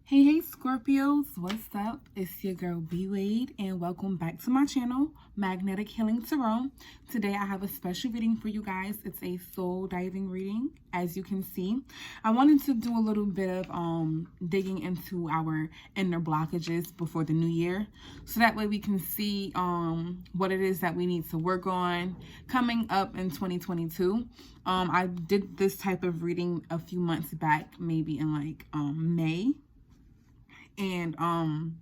Hey Scorpios, what's up? It's your girl B Wade and welcome back to my channel, Magnetic Healing Tarot. Today I have a special reading for you guys. It's a soul diving reading, as you can see. I wanted to do a little bit of digging into our inner blockages before the new year, so that way we can see what it is that we need to work on coming up in 2022. I did this type of reading a few months back, maybe in like May. And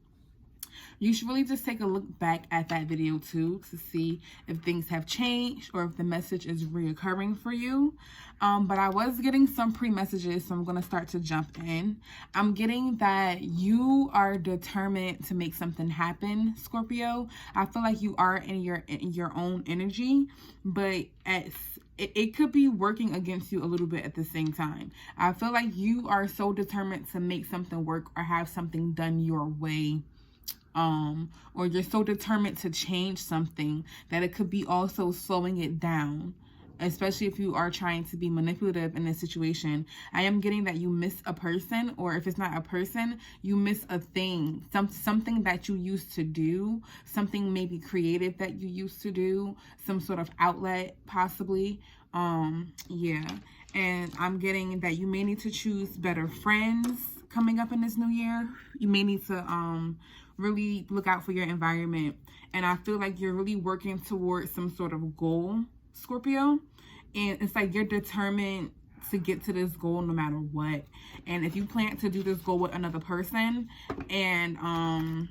you should really just take a look back at that video too to see if things have changed or if the message is reoccurring for you. But I was getting some pre-messages, so I'm going to start to jump in. I'm getting that you are determined to make something happen, Scorpio. I feel like you are in your own energy, but it could be working against you a little bit at the same time. I feel like you are so determined to make something work or have something done your way. Or you're so determined to change something that it could be also slowing it down, especially if you are trying to be manipulative in this situation. I am getting that you miss a person, or if it's not a person, you miss a thing, something that you used to do, something maybe creative that you used to do, some sort of outlet possibly. Yeah. And I'm getting that you may need to choose better friends coming up in this new year. You may need to really look out for your environment. And I feel like you're really working towards some sort of goal, Scorpio. And it's like you're determined to get to this goal no matter what. And if you plan to do this goal with another person and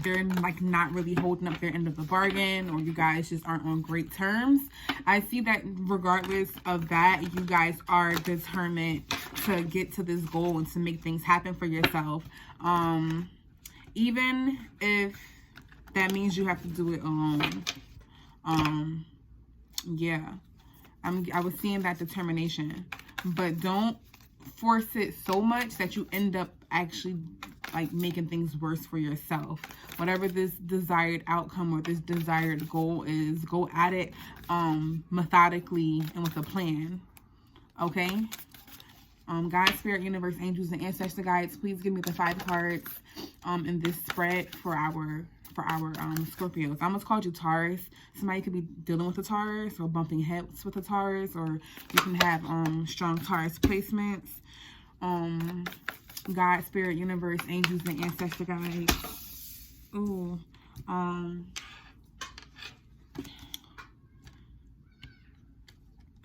they're like not really holding up their end of the bargain, or you guys just aren't on great terms, I see that regardless of that, you guys are determined to get to this goal and to make things happen for yourself. Even if that means you have to do it alone. Yeah. I was seeing that determination, but don't force it so much that you end up actually like making things worse for yourself. Whatever this desired outcome or this desired goal is, go at it methodically and with a plan. Okay? God, Spirit, Universe, Angels, and Ancestor Guides, please give me the 5 cards in this spread for our Scorpios. I almost called you Taurus. Somebody could be dealing with a Taurus or bumping heads with a Taurus, or you can have strong Taurus placements. God, Spirit, Universe, Angels, and Ancestor Guides. Ooh.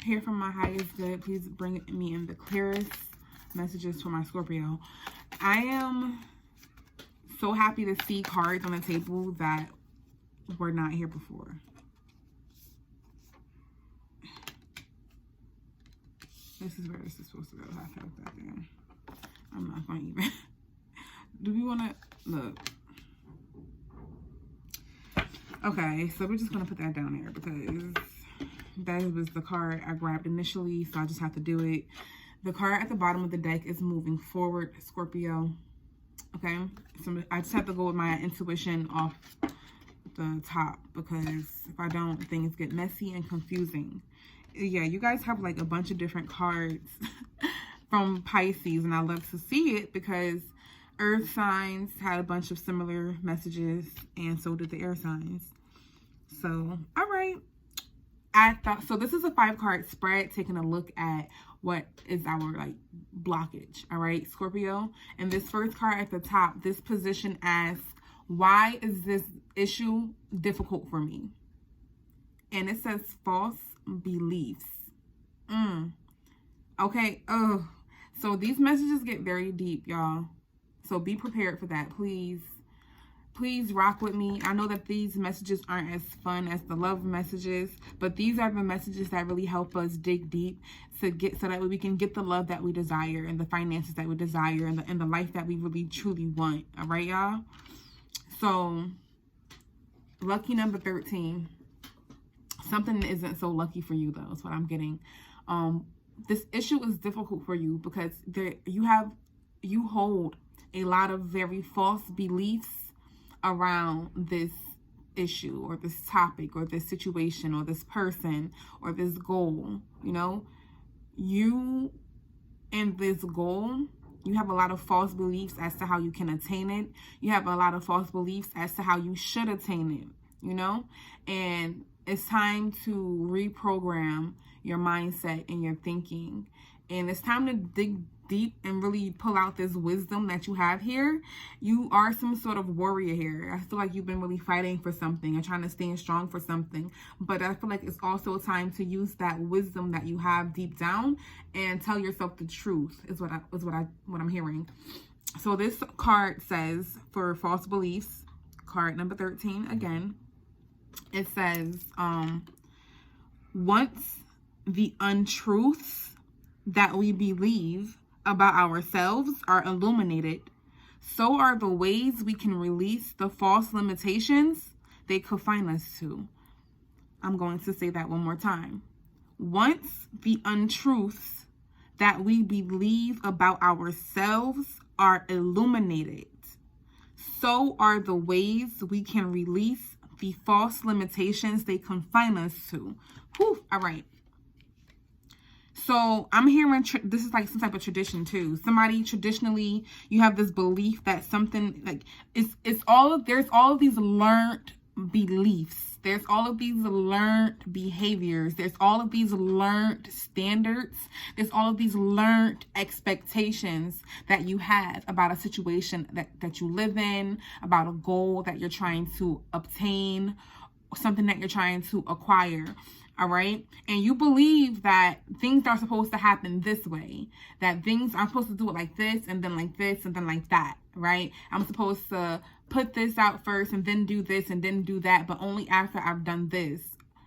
Hear from my highest good. Please bring me in the clearest messages for my Scorpio. I am so happy to see cards on the table that were not here before. This is where this is supposed to go. I felt that there. I'm not going to even. Do we want to look? Okay, so we're just going to put that down there because that was the card I grabbed initially, so I just have to do it. The card at the bottom of the deck is moving forward, Scorpio. Okay, so I just have to go with my intuition off the top, because if I don't, things get messy and confusing. Yeah, you guys have like a bunch of different cards from Pisces, and I love to see it because earth signs had a bunch of similar messages, and so did the air signs. So, all right. So this is a 5-card spread taking a look at what is our like blockage. All right, Scorpio. And this first card at the top, this position asks, why is this issue difficult for me? And it says false beliefs. Okay. Oh, so these messages get very deep, y'all. So be prepared for that, please. Please rock with me. I know that these messages aren't as fun as the love messages, but these are the messages that really help us dig deep so that we can get the love that we desire and the finances that we desire and the life that we really truly want. All right, y'all? So, lucky number 13. Something isn't so lucky for you, though, is what I'm getting. This issue is difficult for you because you hold a lot of very false beliefs around this issue or this topic or this situation or this person or this goal. You know, you and this goal You have a lot of false beliefs as to how you can attain it. You have a lot of false beliefs as to how you should attain it, you know? And it's time to reprogram your mindset and your thinking. And it's time to dig deep and really pull out this wisdom that you have here. You are some sort of warrior here. I feel like you've been really fighting for something and trying to stand strong for something. But I feel like it's also time to use that wisdom that you have deep down and tell yourself the truth is what I'm hearing. So this card says, for false beliefs, card number 13 again, it says, once the untruths that we believe about ourselves are illuminated, so are the ways we can release the false limitations they confine us to. I'm going to say that one more time. Once the untruths that we believe about ourselves are illuminated, so are the ways we can release the false limitations they confine us to. Whew, all right. So I'm hearing this is like some type of tradition too. Somebody traditionally, you have this belief that something like there's all of these learned beliefs. There's all of these learned behaviors. There's all of these learned standards. There's all of these learned expectations that you have about a situation that you live in, about a goal that you're trying to obtain, something that you're trying to acquire. All right. And you believe that things are supposed to happen this way, that things I'm supposed to do it like this and then like this and then like that. Right. I'm supposed to put this out first and then do this and then do that, but only after I've done this.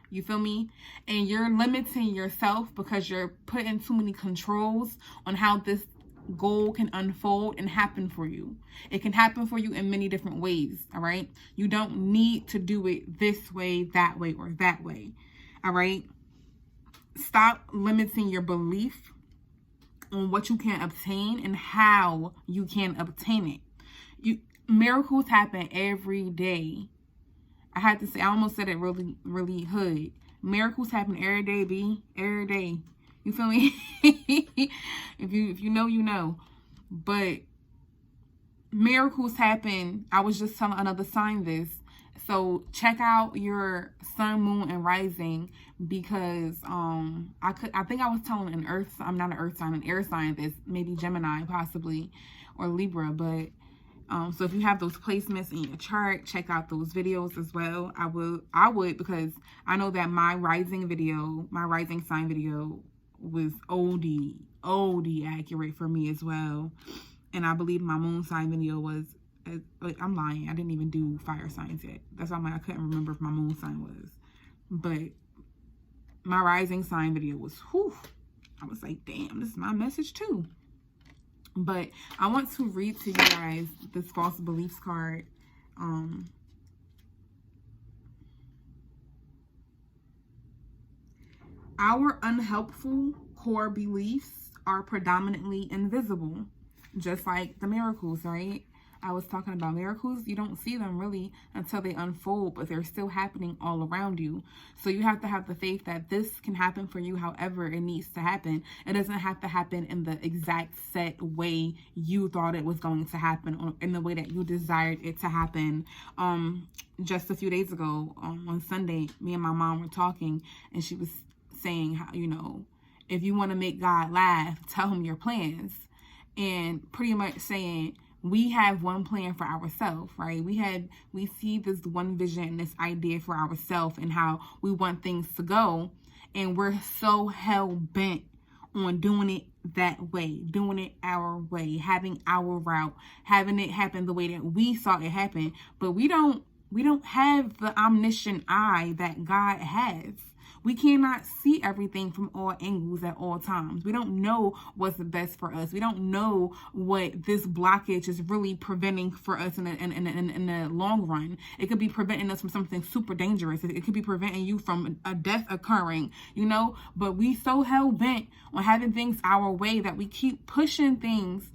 You feel me? And you're limiting yourself because you're putting too many controls on how this goal can unfold and happen for you. It can happen for you in many different ways. All right. You don't need to do it this way, that way, or that way. All right. Stop limiting your belief on what you can obtain and how you can obtain it. Miracles happen every day. I had to say, I almost said it really hood. Miracles happen every day, B. Every day. You feel me? If you know, you know. But miracles happen. I was just telling another sign this. So check out your sun, moon, and rising, because I think I was telling an earth, I'm not an earth sign, an air sign, this maybe Gemini possibly, or Libra. But so if you have those placements in your chart, check out those videos as well. I would, because I know that my rising sign video was OD accurate for me as well. And I believe my moon sign video was, I'm lying, I didn't even do fire signs yet. That's why I couldn't remember if my moon sign was. But my rising sign video was, whew, I was like, damn, this is my message too. But I want to read to you guys this false beliefs card. Our unhelpful core beliefs are predominantly invisible, just like the miracles, right? I was talking about miracles. You don't see them really until they unfold, but they're still happening all around you. So you have to have the faith that this can happen for you however it needs to happen. It doesn't have to happen in the exact set way you thought it was going to happen, or in the way that you desired it to happen. Just a few days ago, on Sunday, me and my mom were talking, and she was saying how, if you want to make God laugh, tell him your plans. And pretty much saying, we have one plan for ourselves, right? We see this one vision, this idea for ourselves and how we want things to go. And we're so hell bent on doing it that way, doing it our way, having our route, having it happen the way that we saw it happen. But we don't have the omniscient eye that God has. We cannot see everything from all angles at all times. We don't know what's the best for us. We don't know what this blockage is really preventing for us in the long run. It could be preventing us from something super dangerous. It could be preventing you from a death occurring, But we so hell bent on having things our way that we keep pushing things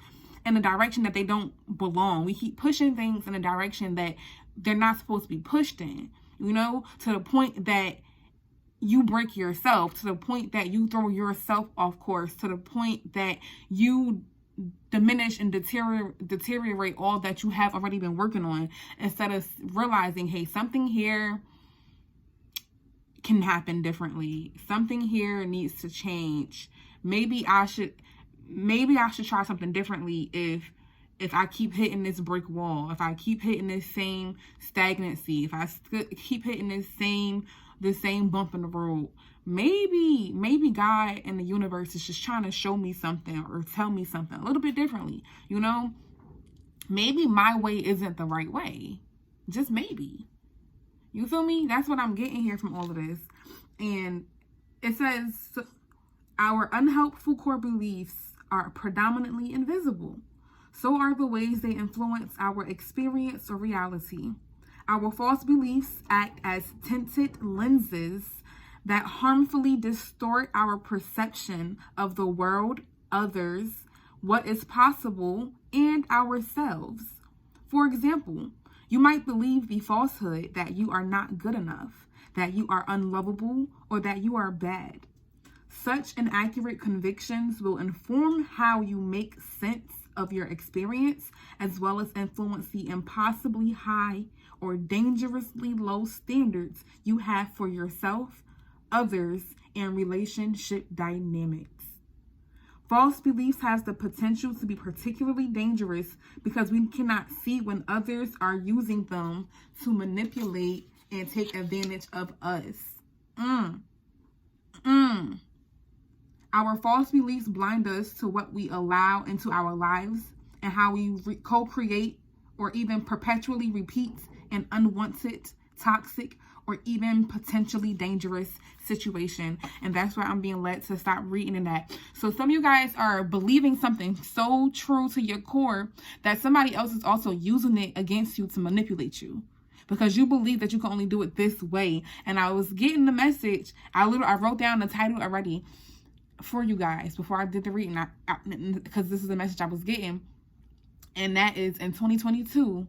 in a direction that they don't belong. We keep pushing things in a direction that they're not supposed to be pushed in, to the point that you break yourself, to the point that you throw yourself off course, to the point that you diminish and deteriorate all that you have already been working on, instead of realizing, hey, something here can happen differently. Something here needs to change. Maybe I should try something differently if I keep hitting this brick wall, if I keep hitting this same stagnancy, if I keep hitting the same bump in the road. Maybe God and the universe is just trying to show me something or tell me something a little bit differently, you know? Maybe my way isn't the right way. Just maybe. You feel me? That's what I'm getting here from all of this. And it says, our unhelpful core beliefs are predominantly invisible. So are the ways they influence our experience or reality. Our false beliefs act as tinted lenses that harmfully distort our perception of the world, others, what is possible, and ourselves. For example, you might believe the falsehood that you are not good enough, that you are unlovable, or that you are bad. Such inaccurate convictions will inform how you make sense of your experience, as well as influence the impossibly high or dangerously low standards you have for yourself, others, and relationship dynamics. False beliefs has the potential to be particularly dangerous because we cannot see when others are using them to manipulate and take advantage of us. Our false beliefs blind us to what we allow into our lives and how we co-create or even perpetually repeat an unwanted, toxic, or even potentially dangerous situation. And that's why I'm being led to stop reading in that. So some of you guys are believing something so true to your core that somebody else is also using it against you to manipulate you, because you believe that you can only do it this way. And I was getting the message. I wrote down the title already for you guys before I did the reading, because this is the message I was getting. And that is, in 2022,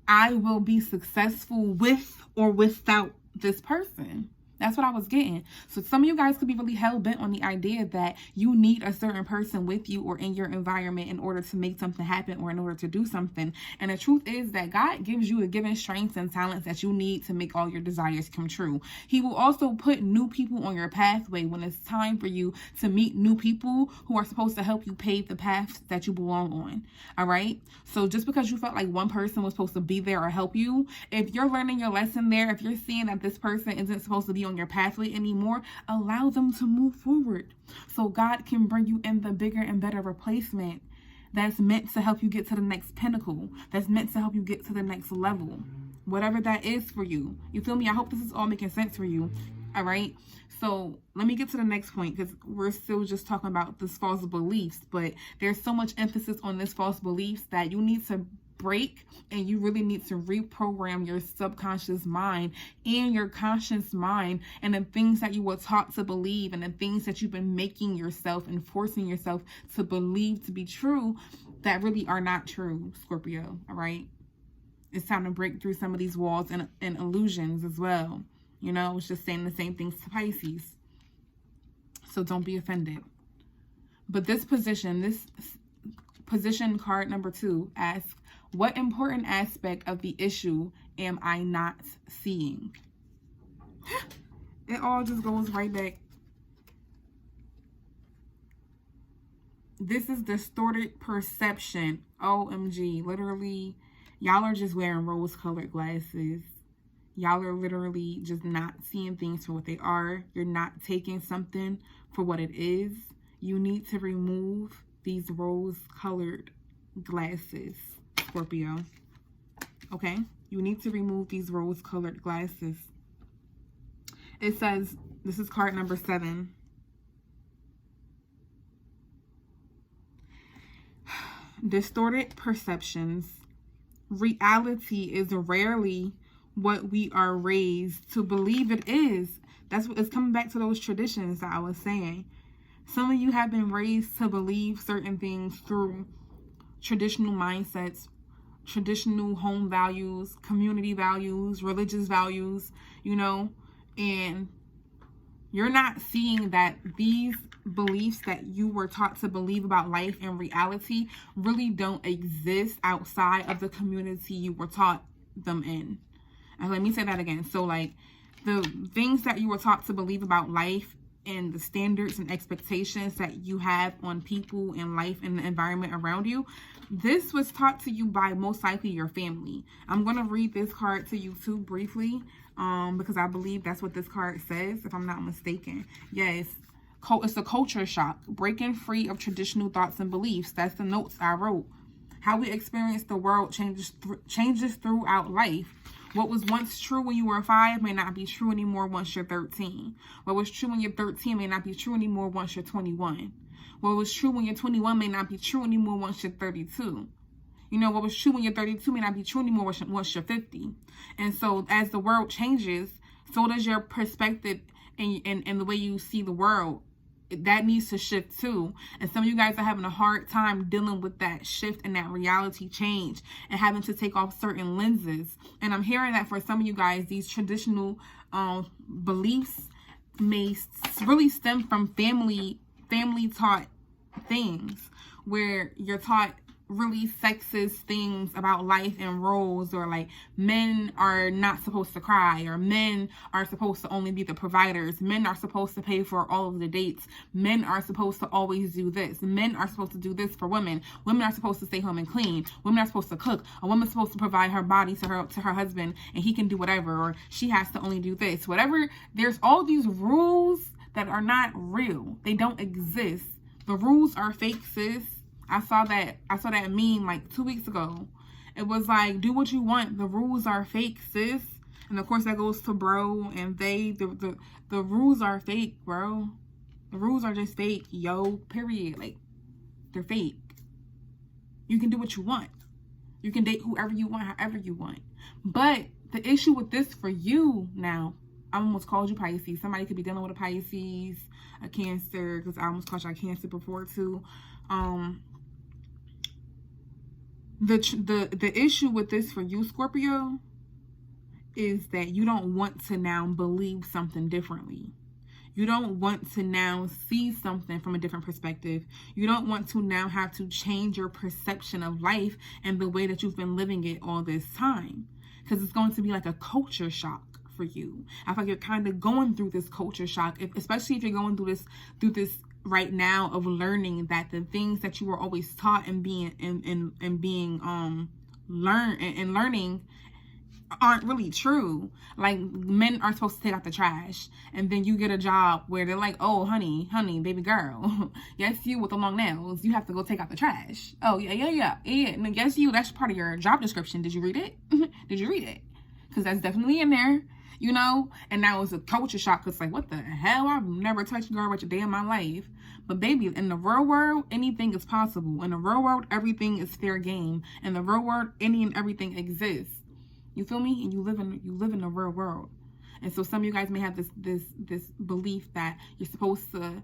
I will be successful with or without this person. That's what I was getting. So some of you guys could be really hell-bent on the idea that you need a certain person with you or in your environment in order to make something happen or in order to do something. And the truth is that God gives you a given strengths and talents that you need to make all your desires come true. He will also put new people on your pathway when it's time for you to meet new people who are supposed to help you pave the path that you belong on. All right? So just because you felt like one person was supposed to be there or help you, if you're learning your lesson there, if you're seeing that this person isn't supposed to be on your pathway anymore, allow them to move forward so God can bring you in the bigger and better replacement that's meant to help you get to the next pinnacle, that's meant to help you get to the next level, whatever that is for you. You feel me? I hope this is all making sense for you. All right, so let me get to the next point, because we're still just talking about this false beliefs, but there's so much emphasis on this false beliefs that you need to break, and you really need to reprogram your subconscious mind and your conscious mind, and the things that you were taught to believe and the things that you've been making yourself and forcing yourself to believe to be true that really are not true, Scorpio. All right, it's time to break through some of these walls and illusions as well. You know, it's just saying the same things to Pisces, so don't be offended. But this position card number 2 asks, what important aspect of the issue am I not seeing? It all just goes right back. This is distorted perception. OMG. Literally, y'all are just wearing rose-colored glasses. Y'all are literally just not seeing things for what they are. You're not taking something for what it is. You need to remove these rose-colored glasses, Scorpio. Okay? You need to remove these rose-colored glasses. It says, this is card number 7. Distorted perceptions. Reality is rarely what we are raised to believe it is. That's what it's coming back to, those traditions that I was saying. Some of you have been raised to believe certain things through traditional mindsets, traditional home values, community values, religious values, you know, and You're not seeing that these beliefs that you were taught to believe about life and reality really don't exist outside of the community you were taught them in. And let me say that again. So like the things that you were taught to believe about life and the standards and expectations that you have on people and life and the environment around you, this was taught to you by most likely your family. I'm going to read this card to you too briefly, because I believe that's what this card says, if I'm not mistaken. Yes, it's a culture shock, breaking free of traditional thoughts and beliefs. That's the notes I wrote. How we experience the world changes throughout life. What was once true when you were 5 may not be true anymore once you're 13. What was true when you're 13 may not be true anymore once you're 21. What was true when you're 21 may not be true anymore once you're 32. You know, what was true when you're 32 may not be true anymore once you're 50. And so as the world changes, so does your perspective and the way you see the world. That needs to shift too. And some of you guys are having a hard time dealing with that shift and that reality change and having to take off certain lenses. And I'm hearing that for some of you guys, these traditional beliefs may really stem from family taught things, where you're taught really sexist things about life and roles, or like men are not supposed to cry, or men are supposed to only be the providers, men are supposed to pay for all of the dates, men are supposed to always do this, men are supposed to do this for women, women are supposed to stay home and clean, women are supposed to cook, a woman's supposed to provide her body to her husband and he can do whatever, or she has to only do this, whatever. There's all these rules that are not real. They don't exist. The rules are fake, sis. I saw that meme like 2 weeks ago. It was like, do what you want. The rules are fake, sis. And of course that goes to bro and they. The rules are fake, bro. The rules are just fake, yo. Period. Like, they're fake. You can do what you want. You can date whoever you want, however you want. But the issue with this for you now, I almost called you Pisces. Somebody could be dealing with a Pisces, a Cancer, because I almost called you a Cancer before too. The issue with this for you, Scorpio, is that you don't want to now believe something differently. You don't want to now see something from a different perspective. You don't want to now have to change your perception of life and the way that you've been living it all this time. Because it's going to be like a culture shock for you. I feel like you're kind of going through this culture shock, especially if you're going through this right now of learning that the things that you were always taught and learning aren't really true. Like, men are supposed to take out the trash, and then you get a job where they're like, oh honey, baby girl, yes, you with the long nails, you have to go take out the trash. Oh yeah. No, yes, you, that's part of your job description. Did you read it? Did you read it? Because that's definitely in there, you know. And that was a culture shock, because like, what the hell, I've never touched garbage a day in my life. But baby, in the real world, anything is possible. In the real world, everything is fair game. In the real world, any and everything exists. You feel me? And you live in the real world. And so some of you guys may have this belief that you're supposed to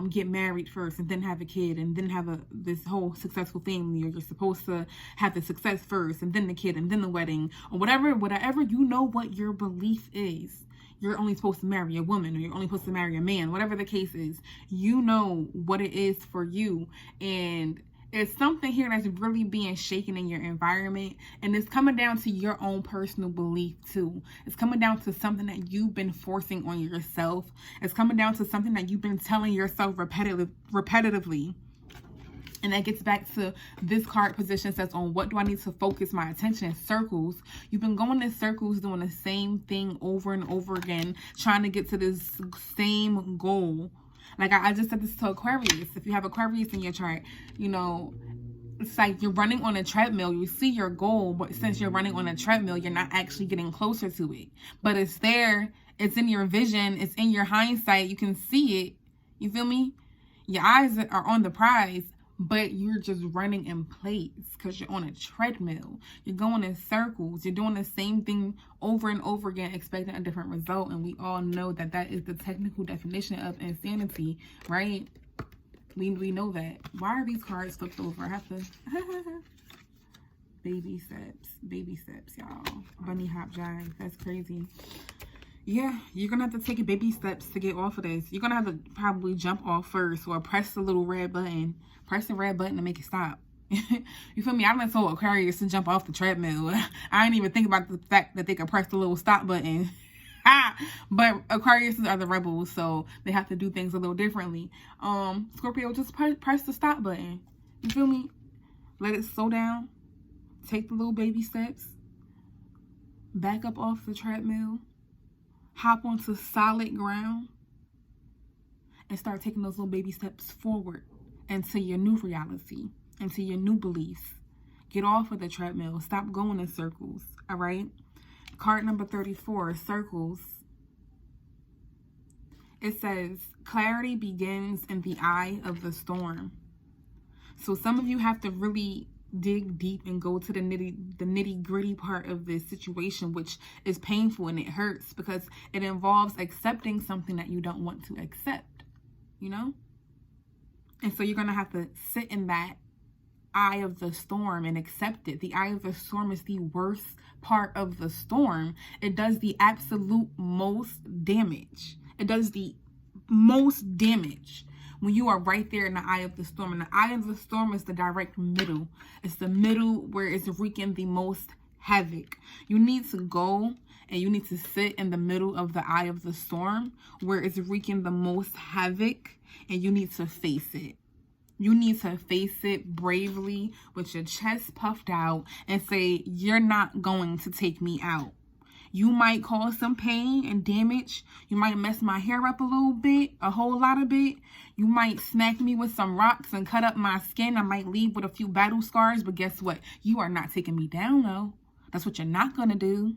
get married first and then have a kid and then have this whole successful family, or you're supposed to have the success first and then the kid and then the wedding, or whatever, you know what your belief is. You're only supposed to marry a woman, or you're only supposed to marry a man, whatever the case is. You know what it is for you. And it's something here that's really being shaken in your environment, and it's coming down to your own personal belief too. It's coming down to something that you've been forcing on yourself. It's coming down to something that you've been telling yourself repetitively. And that gets back to this card position, says, on what do I need to focus my attention? In circles. You've been going in circles doing the same thing over and over again, trying to get to this same goal. Like I just said this to Aquarius. If you have Aquarius in your chart, you know, it's like you're running on a treadmill. You see your goal, but since you're running on a treadmill, you're not actually getting closer to it. But it's there. It's in your vision. It's in your hindsight. You can see it. You feel me? Your eyes are on the prize, but you're just running in place because you're on a treadmill. You're going in circles. You're doing the same thing over and over again, expecting a different result. And we all know that that is the technical definition of insanity, right? We know that. Why are these cards flipped over? I have to... Baby steps, y'all. Bunny hop jive. That's crazy. Yeah, you're gonna have to take baby steps to get off of this. You're gonna have to probably jump off first or press the little red button. Press the red button to make it stop. You feel me? I done told Aquarius to jump off the treadmill. I didn't even think about the fact that they could press the little stop button. But Aquariuses are the rebels, so they have to do things a little differently. Scorpio, just press the stop button. You feel me? Let it slow down. Take the little baby steps. Back up off the treadmill. Hop onto solid ground. And start taking those little baby steps forward into your new reality, into your new beliefs. Get off of the treadmill. Stop going in circles, all right? Card number 34, circles. It says, clarity begins in the eye of the storm. So some of you have to really dig deep and go to the nitty gritty part of this situation, which is painful and it hurts because it involves accepting something that you don't want to accept, you know? And so you're going to have to sit in that eye of the storm and accept it. The eye of the storm is the worst part of the storm. It does the absolute most damage. It does the most damage when you are right there in the eye of the storm. And the eye of the storm is the direct middle. It's the middle where it's wreaking the most havoc. You need to go and you need to sit in the middle of the eye of the storm where it's wreaking the most havoc, and you need to face it. You need to face it bravely with your chest puffed out and say, you're not going to take me out. You might cause some pain and damage. You might mess my hair up a little bit, a whole lot of it. You might smack me with some rocks and cut up my skin. I might leave with a few battle scars, but guess what? You are not taking me down, though. That's what you're not going to do.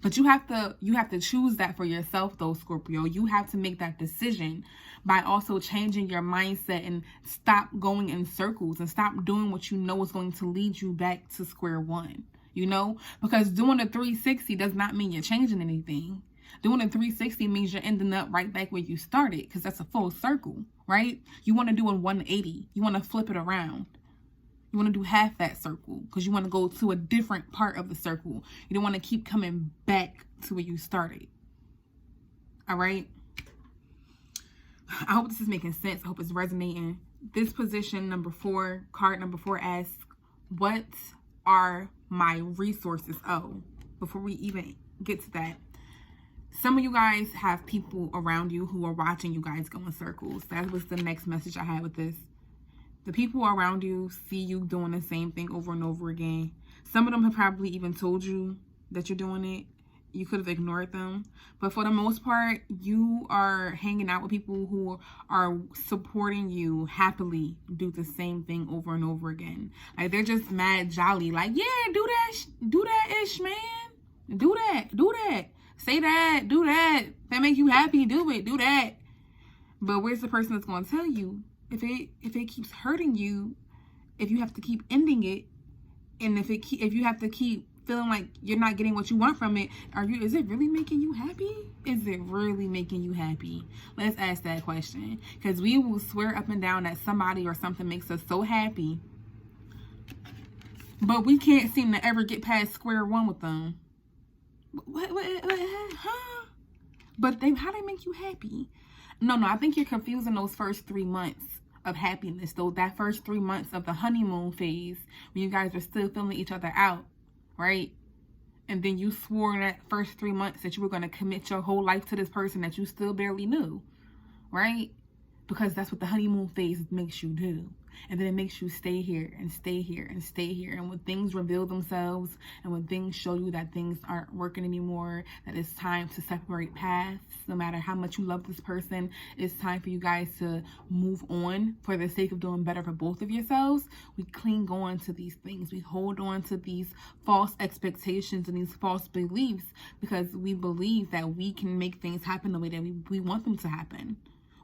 But you have to choose that for yourself, though, Scorpio. You have to make that decision by also changing your mindset and stop going in circles and stop doing what you know is going to lead you back to square one, you know? Because doing a 360 does not mean you're changing anything. Doing a 360 means you're ending up right back where you started, because that's a full circle, right? You want to do a 180. You want to flip it around. You want to do half that circle because you want to go to a different part of the circle. You don't want to keep coming back to where you started. All right? I hope this is making sense. I hope it's resonating. This position, number 4, card number 4 asks, what are my resources? Oh, before we even get to that, some of you guys have people around you who are watching you guys go in circles. That was the next message I had with this. The people around you see you doing the same thing over and over again. Some of them have probably even told you that you're doing it. You could have ignored them. But for the most part, you are hanging out with people who are supporting you happily do the same thing over and over again. Like, they're just mad jolly. Like, yeah, do that ish, man. Do that. Say that, do that. If that make you happy, do it, do that. But where's the person that's going to tell you? If it keeps hurting you, if you have to keep ending it, and if you have to keep feeling like you're not getting what you want from it, is it really making you happy? Is it really making you happy? Let's ask that question, because we will swear up and down that somebody or something makes us so happy, but we can't seem to ever get past square one with them. What huh? But how they make you happy? No, I think you're confusing those first 3 months of happiness, though. That first 3 months of the honeymoon phase, when you guys are still feeling each other out, right? And then you swore in that first 3 months that you were going to commit your whole life to this person that you still barely knew, right? Because that's what the honeymoon phase makes you do. And then it makes you stay here and stay here and stay here. And when things reveal themselves and when things show you that things aren't working anymore, that it's time to separate paths, no matter how much you love this person, it's time for you guys to move on for the sake of doing better for both of yourselves. We cling on to these things. We hold on to these false expectations and these false beliefs because we believe that we can make things happen the way that we want them to happen.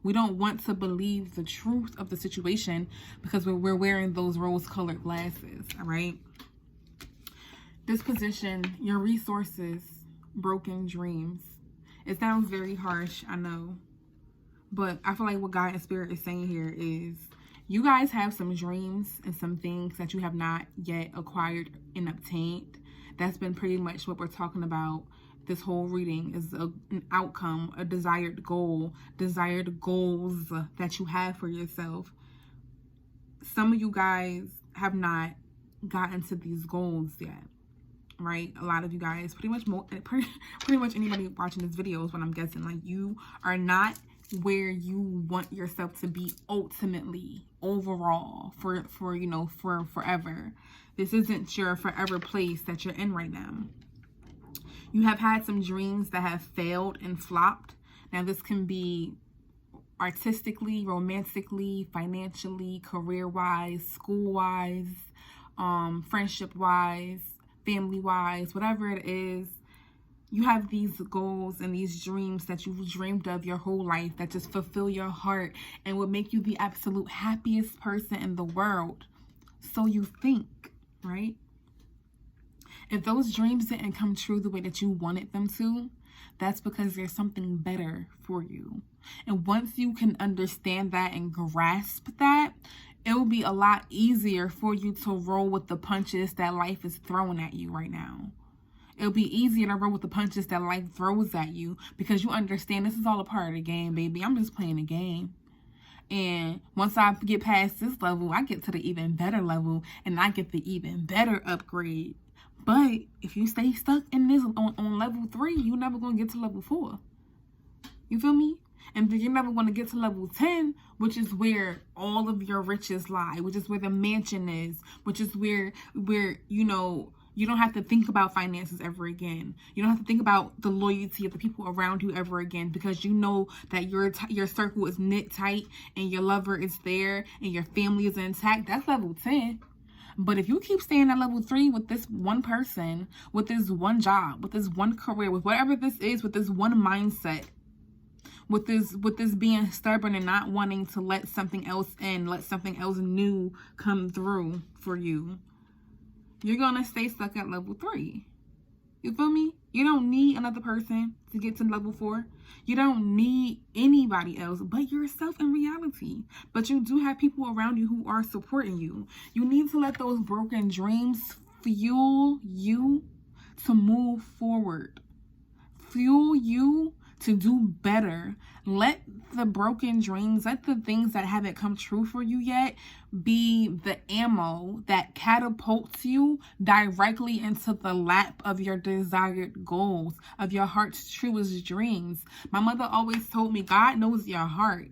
We don't want to believe the truth of the situation because we're wearing those rose-colored glasses, all right? This position, your resources, broken dreams. It sounds very harsh, I know. But I feel like what God and Spirit is saying here is you guys have some dreams and some things that you have not yet acquired and obtained. That's been pretty much what we're talking about. This whole reading is an outcome, a desired goal, desired goals that you have for yourself. Some of you guys have not gotten to these goals yet, right? A lot of you guys, pretty much anybody watching this video is what I'm guessing. Like, you are not where you want yourself to be ultimately, overall, for forever. This isn't your forever place that you're in right now. You have had some dreams that have failed and flopped. Now, this can be artistically, romantically, financially, career-wise, school-wise, friendship-wise, family-wise, whatever it is. You have these goals and these dreams that you've dreamed of your whole life that just fulfill your heart and would make you the absolute happiest person in the world. So you think, right? If those dreams didn't come true the way that you wanted them to, that's because there's something better for you. And once you can understand that and grasp that, it will be a lot easier for you to roll with the punches that life is throwing at you right now. It'll be easier to roll with the punches that life throws at you because you understand this is all a part of the game, baby. I'm just playing a game. And once I get past this level, I get to the even better level and I get the even better upgrade. But if you stay stuck in this on level 3, you're never going to get to level 4. You feel me? And you're never going to get to level 10, which is where all of your riches lie, which is where the mansion is, which is where you don't have to think about finances ever again. You don't have to think about the loyalty of the people around you ever again, because you know that your circle is knit tight and your lover is there and your family is intact. That's level 10. But if you keep staying at level 3 with this one person, with this one job, with this one career, with whatever this is, with this one mindset, with this being stubborn and not wanting to let something else in, let something else new come through for you, you're going to stay stuck at level 3. You feel me? You don't need another person to get to level 4. You don't need anybody else but yourself in reality. But you do have people around you who are supporting you. You need to let those broken dreams fuel you to move forward. Fuel you to do better. Let the broken dreams, let the things that haven't come true for you yet be the ammo that catapults you directly into the lap of your desired goals, of your heart's truest dreams. My mother always told me, God knows your heart.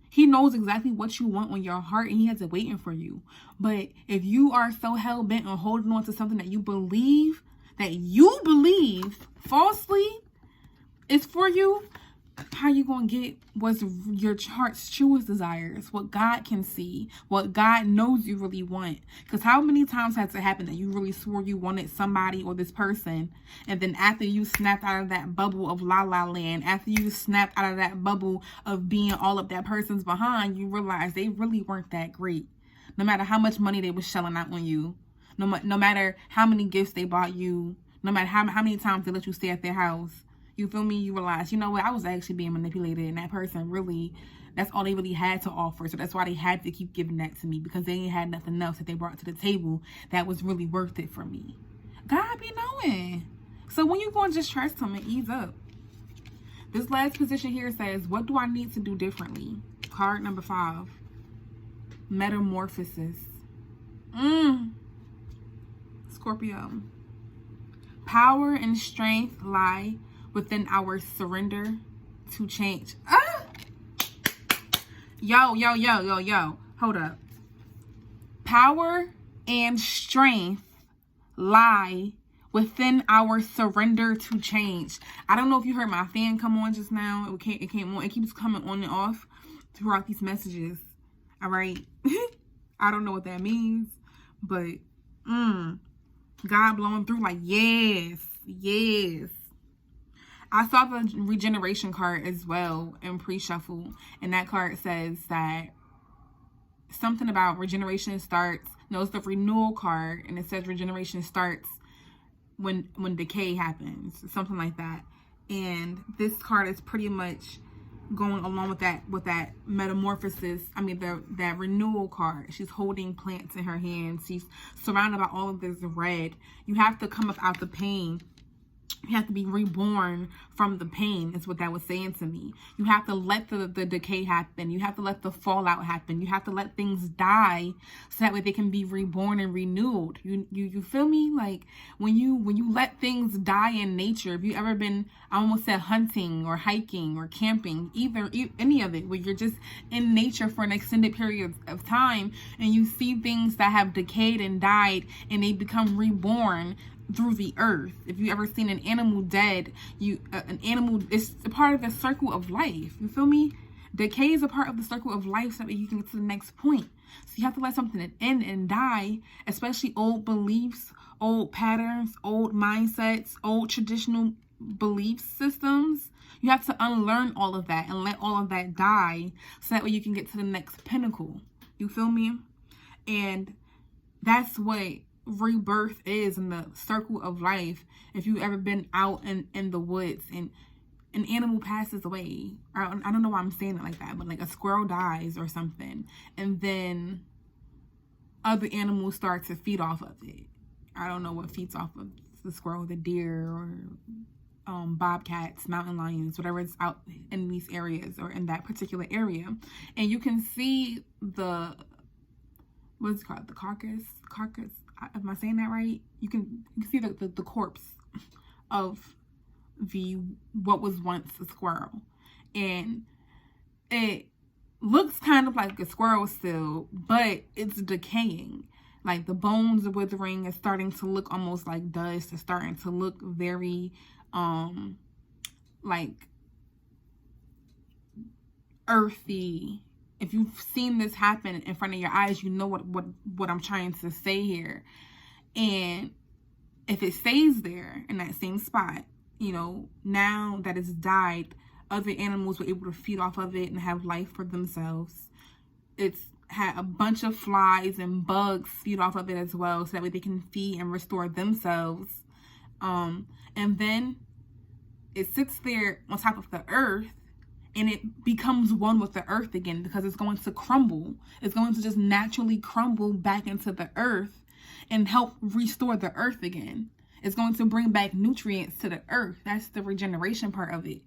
He knows exactly what you want on your heart and he has it waiting for you. But if you are so hell-bent on holding on to something that you believe falsely is for you, how you gonna get what's your heart's truest desires, what God can see, what God knows you really want? Because how many times has it happened that you really swore you wanted somebody or this person, and then after you snapped out of that bubble of la la land, after you snapped out of that bubble of being all of that person's behind, you realize they really weren't that great? No matter how much money they were shelling out on you, no matter how many gifts they bought you, no matter how many times they let you stay at their house, you feel me? You realize, you know what? I was actually being manipulated, and that person really, that's all they really had to offer. So that's why they had to keep giving that to me, because they ain't had nothing else that they brought to the table that was really worth it for me. God be knowing. So when you going to just trust him and ease up. This last position here says, what do I need to do differently? Card number 5. Metamorphosis. Scorpio. Power and strength lie within our surrender to change. Yo. Hold up. Power and strength lie within our surrender to change. I don't know if you heard my fan come on just now. It came on. It keeps coming on and off throughout these messages. All right. I don't know what that means, but God blowing through like, yes. I saw the regeneration card as well in pre-shuffle, and that card says that something about regeneration starts. No, it's the renewal card, and it says regeneration starts when decay happens, something like that. And this card is pretty much going along with that metamorphosis. I mean, that renewal card. She's holding plants in her hands. She's surrounded by all of this red. You have to come up out the pain. You have to be reborn from the pain, is what that was saying to me. You have to let the decay happen. You have to let the fallout happen. You have to let things die so that way they can be reborn and renewed. You feel me? Like when you let things die in nature. Have you ever been, I almost said, hunting or hiking or camping, any of it, where you're just in nature for an extended period of time and you see things that have decayed and died and they become reborn through the earth. If you ever seen an animal dead, an animal is a part of the circle of life. You feel me? Decay is a part of the circle of life so that you can get to the next point. So you have to let something end and die, especially old beliefs, old patterns, old mindsets, old traditional belief systems. You have to unlearn all of that and let all of that die so that way you can get to the next pinnacle. You feel me? And that's what rebirth is in the circle of life. If you've ever been out in the woods and an animal passes away, I don't know why I'm saying it like that, but like a squirrel dies or something, and then other animals start to feed off of it. I don't know what feeds off of the squirrel, the deer, or bobcats, mountain lions, whatever is out in these areas or in that particular area. And you can see the, what is it called? The carcass. Am I saying that right? You can see the corpse of what was once a squirrel. And it looks kind of like a squirrel still, but it's decaying. Like the bones are withering. It's starting to look almost like dust. It's starting to look very like earthy. If you've seen this happen in front of your eyes, you know what I'm trying to say here. And if it stays there in that same spot, you know, now that it's died, other animals were able to feed off of it and have life for themselves. It's had a bunch of flies and bugs feed off of it as well, so that way they can feed and restore themselves. And then it sits there on top of the earth, and it becomes one with the earth again, because it's going to crumble. It's going to just naturally crumble back into the earth and help restore the earth again. It's going to bring back nutrients to the earth. That's the regeneration part of it.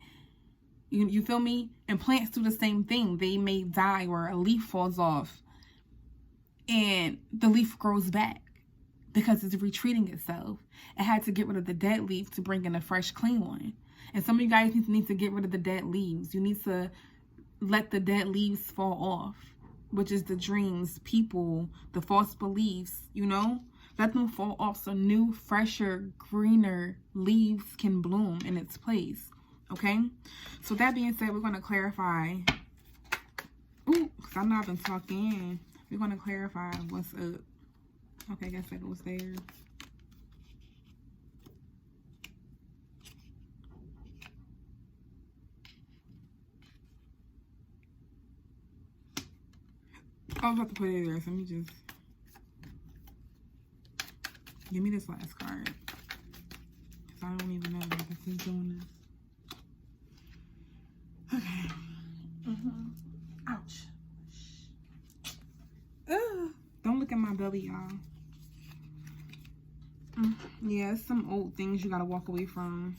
You feel me? And plants do the same thing. They may die or a leaf falls off and the leaf grows back because it's retreating itself. It had to get rid of the dead leaf to bring in a fresh, clean one. And some of you guys need to get rid of the dead leaves. You need to let the dead leaves fall off, which is the dreams, people, the false beliefs, you know? Let them fall off so new, fresher, greener leaves can bloom in its place, okay? So that being said, we're going to clarify. Ooh, because I'm not been talking. We're going to clarify what's up. Okay, I guess that goes there. I was about to put it there, so let me just give me this last card, because I don't even know if this is doing this. Okay. Ouch. Ugh. Don't look at my belly, y'all. Yeah, it's some old things you gotta walk away from.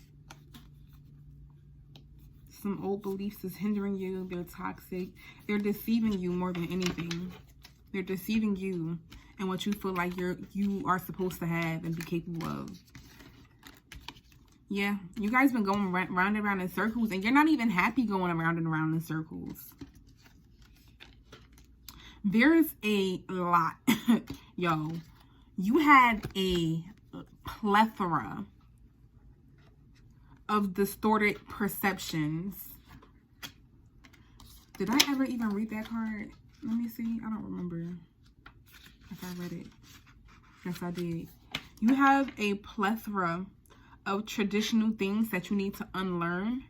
Some old beliefs is hindering you. They're toxic. They're deceiving you more than anything. They're deceiving you and what you feel like you are supposed to have and be capable of. Yeah, you guys been going round and round in circles, and you're not even happy going around and around in circles. There's a lot. Yo, you had a plethora of distorted perceptions. Did I ever even read that card? Let me see. I don't remember if I read it. Yes, I did. You have a plethora of traditional things that you need to unlearn.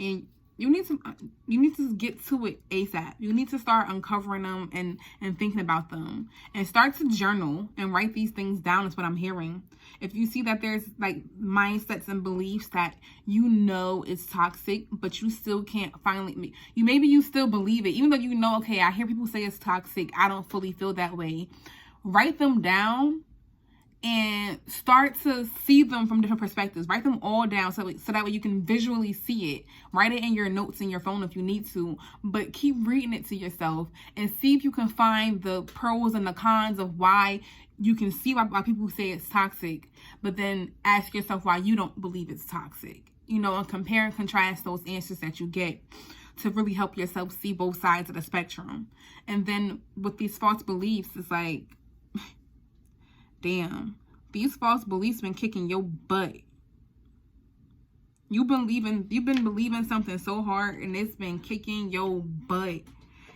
And you need to get to it ASAP. You need to start uncovering them and thinking about them, and start to journal and write these things down. Is what I'm hearing. If you see that there's like mindsets and beliefs that you know is toxic, but you still can't finally, maybe you still believe it, even though you know, okay, I hear people say it's toxic, I don't fully feel that way. Write them down and start to see them from different perspectives. Write them all down so that way you can visually see it. Write it in your notes in your phone if you need to, but keep reading it to yourself and see if you can find the pros and the cons of why you can see why people say it's toxic, but then ask yourself why you don't believe it's toxic. You know, and compare and contrast those answers that you get to really help yourself see both sides of the spectrum. And then with these false beliefs, it's like, damn, these false beliefs been kicking your butt. You've been believing something so hard, and it's been kicking your butt.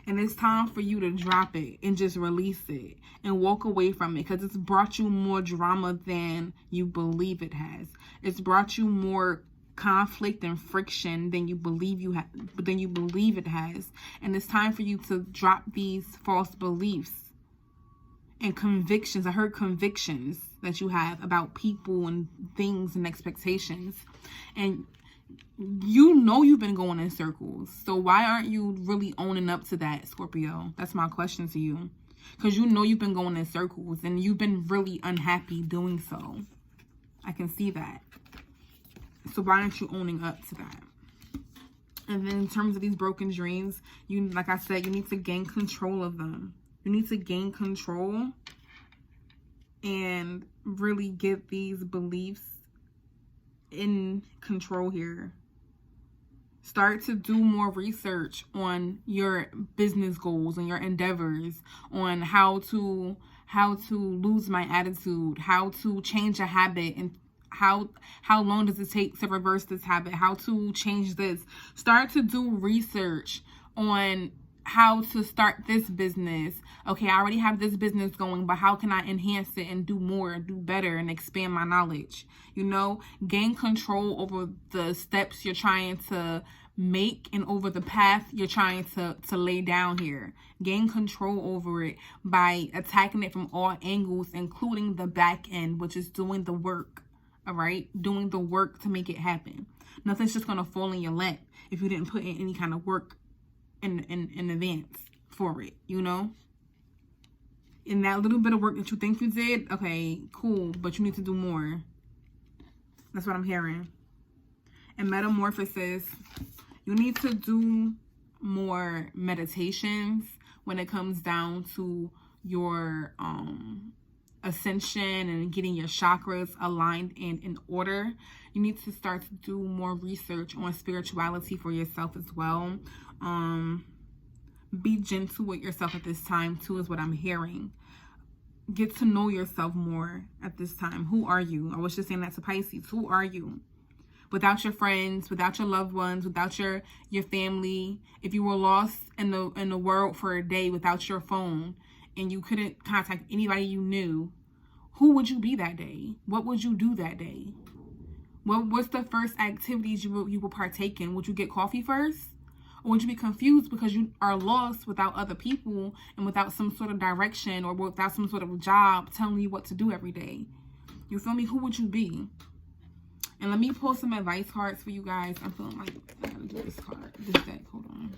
And it's time for you to drop it and just release it and walk away from it, because it's brought you more drama than you believe it has. It's brought you more conflict and friction than you believe it has. And it's time for you to drop these false beliefs and convictions. I heard convictions that you have about people and things and expectations. And you know you've been going in circles. So why aren't you really owning up to that, Scorpio? That's my question to you. Because you know you've been going in circles and you've been really unhappy doing so. I can see that. So why aren't you owning up to that? And then in terms of these broken dreams, like I said, you need to gain control of them. You need to gain control and really get these beliefs in control here. Start to do more research on your business goals and your endeavors, on how to lose my attitude, how to change a habit, and how long does it take to reverse this habit, how to change this. Start to do research on how to start this business. Okay, I already have this business going, but how can I enhance it and do more, do better, and expand my knowledge? You know, gain control over the steps you're trying to make and over the path you're trying to lay down here. Gain control over it by attacking it from all angles, including the back end, which is doing the work. All right, doing the work to make it happen. Nothing's just gonna fall in your lap if you didn't put in any kind of work in advance for it, you know? In that little bit of work that you think you did, okay, cool, but you need to do more. That's what I'm hearing. And metamorphosis, you need to do more meditations when it comes down to your ascension and getting your chakras aligned and in order. You need to start to do more research on spirituality for yourself as well. Be gentle with yourself at this time too, is what I'm hearing. Get to know yourself more at this time. Who are you? I was just saying that to Pisces. Who are you? Without your friends, without your loved ones, without your family, if you were lost in the world for a day without your phone and you couldn't contact anybody you knew, who would you be that day? What would you do that day? What's the first activities you will partake in? Would you get coffee first? Or would you be confused because you are lost without other people and without some sort of direction or without some sort of job telling you what to do every day? You feel me? Who would you be? And let me pull some advice cards for you guys. I'm feeling like I gotta do this card, this deck. Hold on.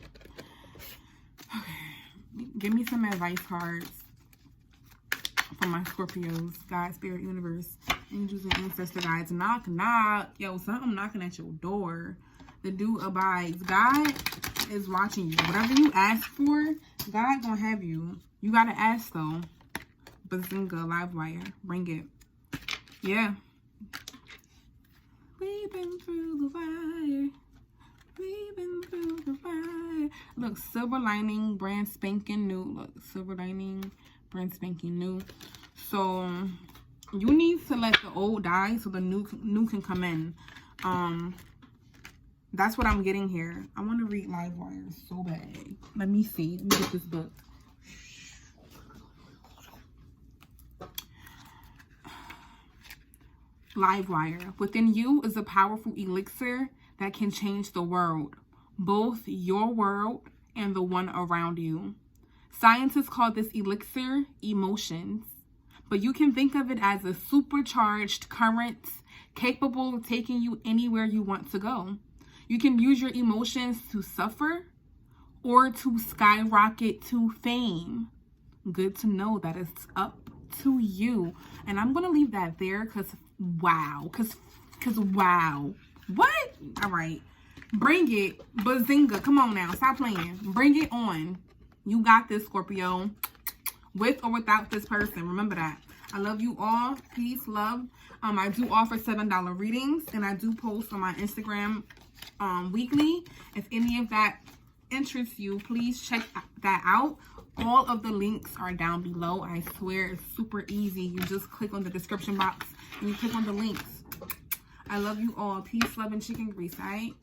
Okay. Give me some advice cards for my Scorpios, God, Spirit, Universe, Angels, and Ancestor Guides. Knock, knock. Yo, something knocking at your door. The dude abides. God is watching you. Whatever you ask for, God gonna have you. You gotta ask though. Bazinga, live wire. Bring it. Yeah. We've been through the fire. We've been through the fire. Look, silver lining, brand spanking new. Look, silver lining, brand spanking new. So you need to let the old die so the new can come in. That's what I'm getting here. I want to read live wire so bad. Let me see. Let me get this book. Live wire. Within you is a powerful elixir that can change the world. both your world and the one around you. Scientists call this elixir emotions, but you can think of it as a supercharged current capable of taking you anywhere you want to go. You can use your emotions to suffer or to skyrocket to fame. Good to know that it's up to you. And I'm going to leave that there because wow. Because wow. What? All right. Bring it. Bazinga. Come on now. Stop playing. Bring it on. You got this, Scorpio. With or without this person. Remember that. I love you all. Peace, love. I do offer $7 readings, and I do post on my Instagram weekly. If any of that interests you, please check that out. All of the links are down below. I swear it's super easy. You just click on the description box and you click on the links. I love you all. Peace, love, and chicken grease, all right?